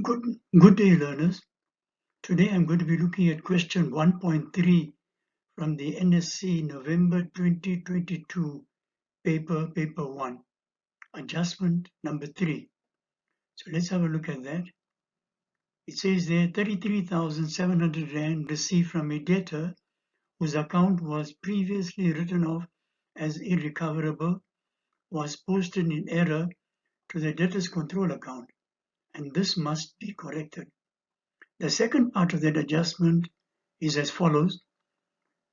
Good day, learners. Today I'm going to be looking at question 1.3 from the NSC November 2022 paper 1, adjustment number 3. So let's have a look at that. It says there 33,700 Rand received from a debtor whose account was previously written off as irrecoverable was posted in error to the debtor's control account, and this must be corrected. The second part of that adjustment is as follows.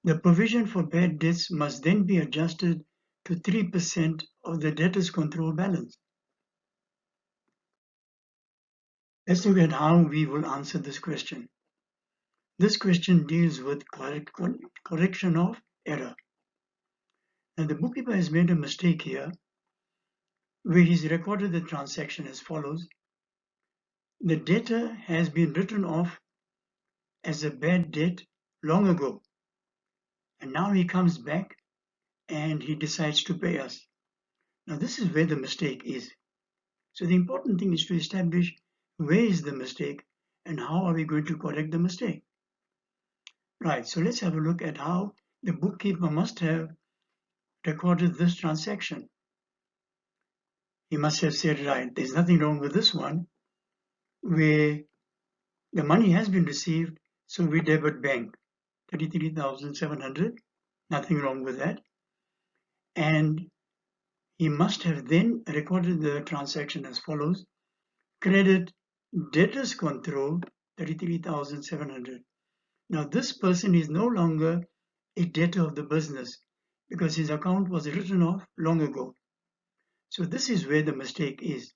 The provision for bad debts must then be adjusted to 3% of the debtor's control balance. Let's look at how we will answer this question. This question deals with correction of error. Now the bookkeeper has made a mistake here where he's recorded the transaction as follows. The debtor has been written off as a bad debt long ago, and now he comes back and he decides to pay us. Now this is where the mistake is. So the important thing is to establish where is the mistake and how are we going to correct the mistake. Right, so let's have a look at how the bookkeeper must have recorded this transaction. He must have said, right, there's nothing wrong with this one, where the money has been received, so we debit bank, 33,700, nothing wrong with that. And he must have then recorded the transaction as follows. Credit debtors control, 33,700. Now this person is no longer a debtor of the business because his account was written off long ago. So this is where the mistake is.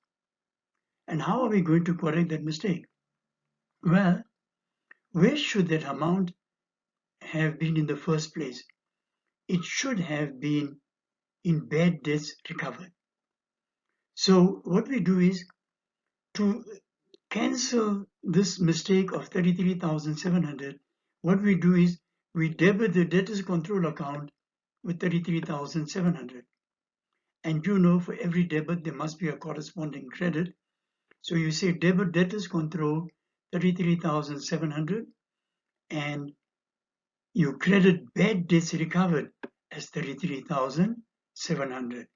And how are we going to correct that mistake? Well, where should that amount have been in the first place? It should have been in bad debts recovered. So what we do is to cancel this mistake of 33,700, what we do is we debit the debtors control account with 33,700. And you know for every debit there must be a corresponding credit. So you say debit debtors control 33,700 and you credit bad debts recovered as 33,700.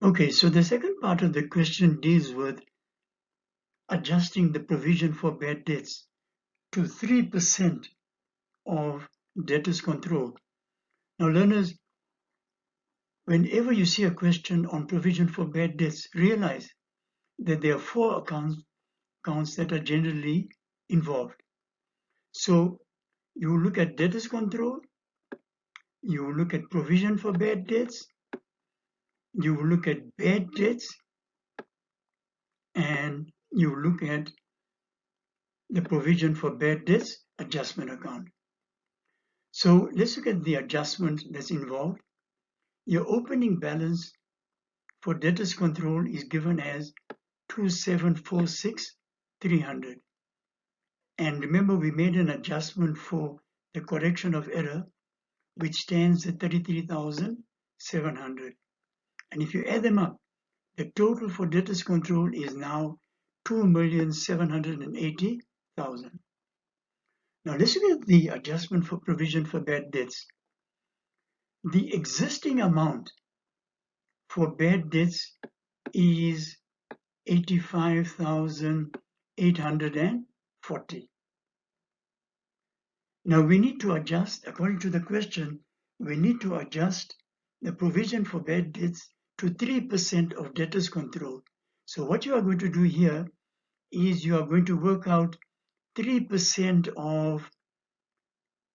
Okay, so the second part of the question deals with adjusting the provision for bad debts to 3% of debtors control. Now learners, whenever you see a question on provision for bad debts, realize that there are 4 accounts that are generally involved. So you look at debtors control, you look at provision for bad debts, you look at bad debts, and you look at the provision for bad debts adjustment account. So let's look at the adjustment that's involved. Your opening balance for debtors control is given as 2746,300. And remember, we made an adjustment for the correction of error, which stands at 33,700. And if you add them up, the total for debtors control is now 2,780,000. Now let's look at the adjustment for provision for bad debts. The existing amount for bad debts is 85,840. Now we need to adjust, according to the question, we need to adjust the provision for bad debts to 3% of debtors control. So what you are going to do here is you are going to work out 3% of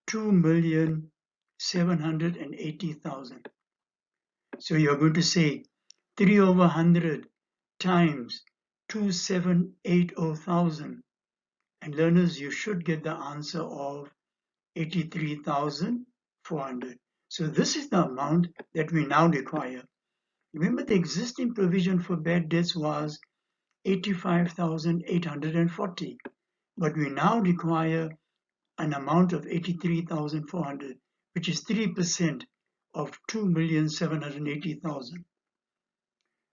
2,780,000. So you're going to say 3/100 times 2,780,000. And learners, you should get the answer of 83,400. So this is the amount that we now require. Remember, the existing provision for bad debts was 85,840, but we now require an amount of 83,400, which is 3% of 2,780,000.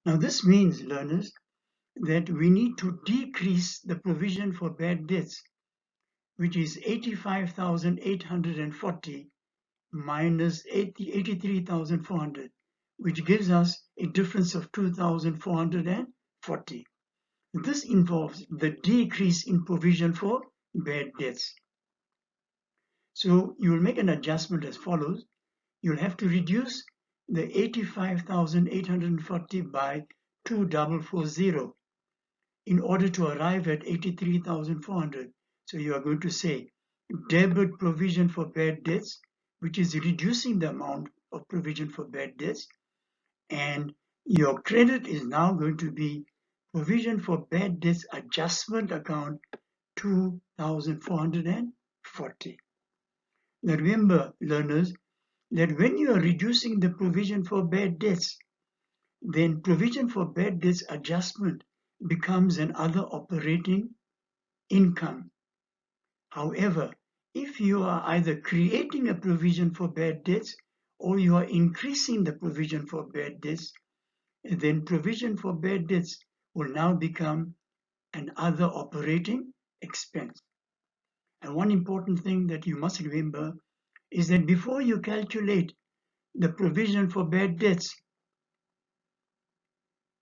Now this means, learners, that we need to decrease the provision for bad debts, which is 85,840 minus 83,400, which gives us a difference of 2,440. This involves the decrease in provision for bad debts. So you will make an adjustment as follows. You'll have to reduce the 85,840 by 2,440 in order to arrive at 83,400. So you are going to say debit provision for bad debts, which is reducing the amount of provision for bad debts, and your credit is now going to be provision for bad debts adjustment account 2,440. Now remember, learners, that when you are reducing the provision for bad debts, then provision for bad debts adjustment becomes an other operating income. However, if you are either creating a provision for bad debts or you are increasing the provision for bad debts, then provision for bad debts will now become an other operating expense. And one important thing that you must remember is that before you calculate the provision for bad debts,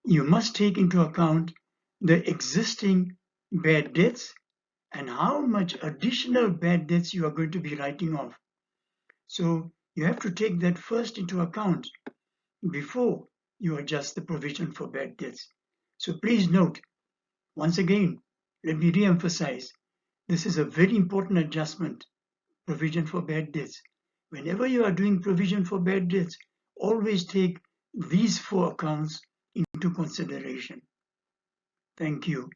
you must take into account the existing bad debts and how much additional bad debts you are going to be writing off. So you have to take that first into account before you adjust the provision for bad debts. So please note, once again, let me re-emphasize, this is a very important adjustment, provision for bad debts. Whenever you are doing provision for bad debts, always take these four accounts into consideration. Thank you.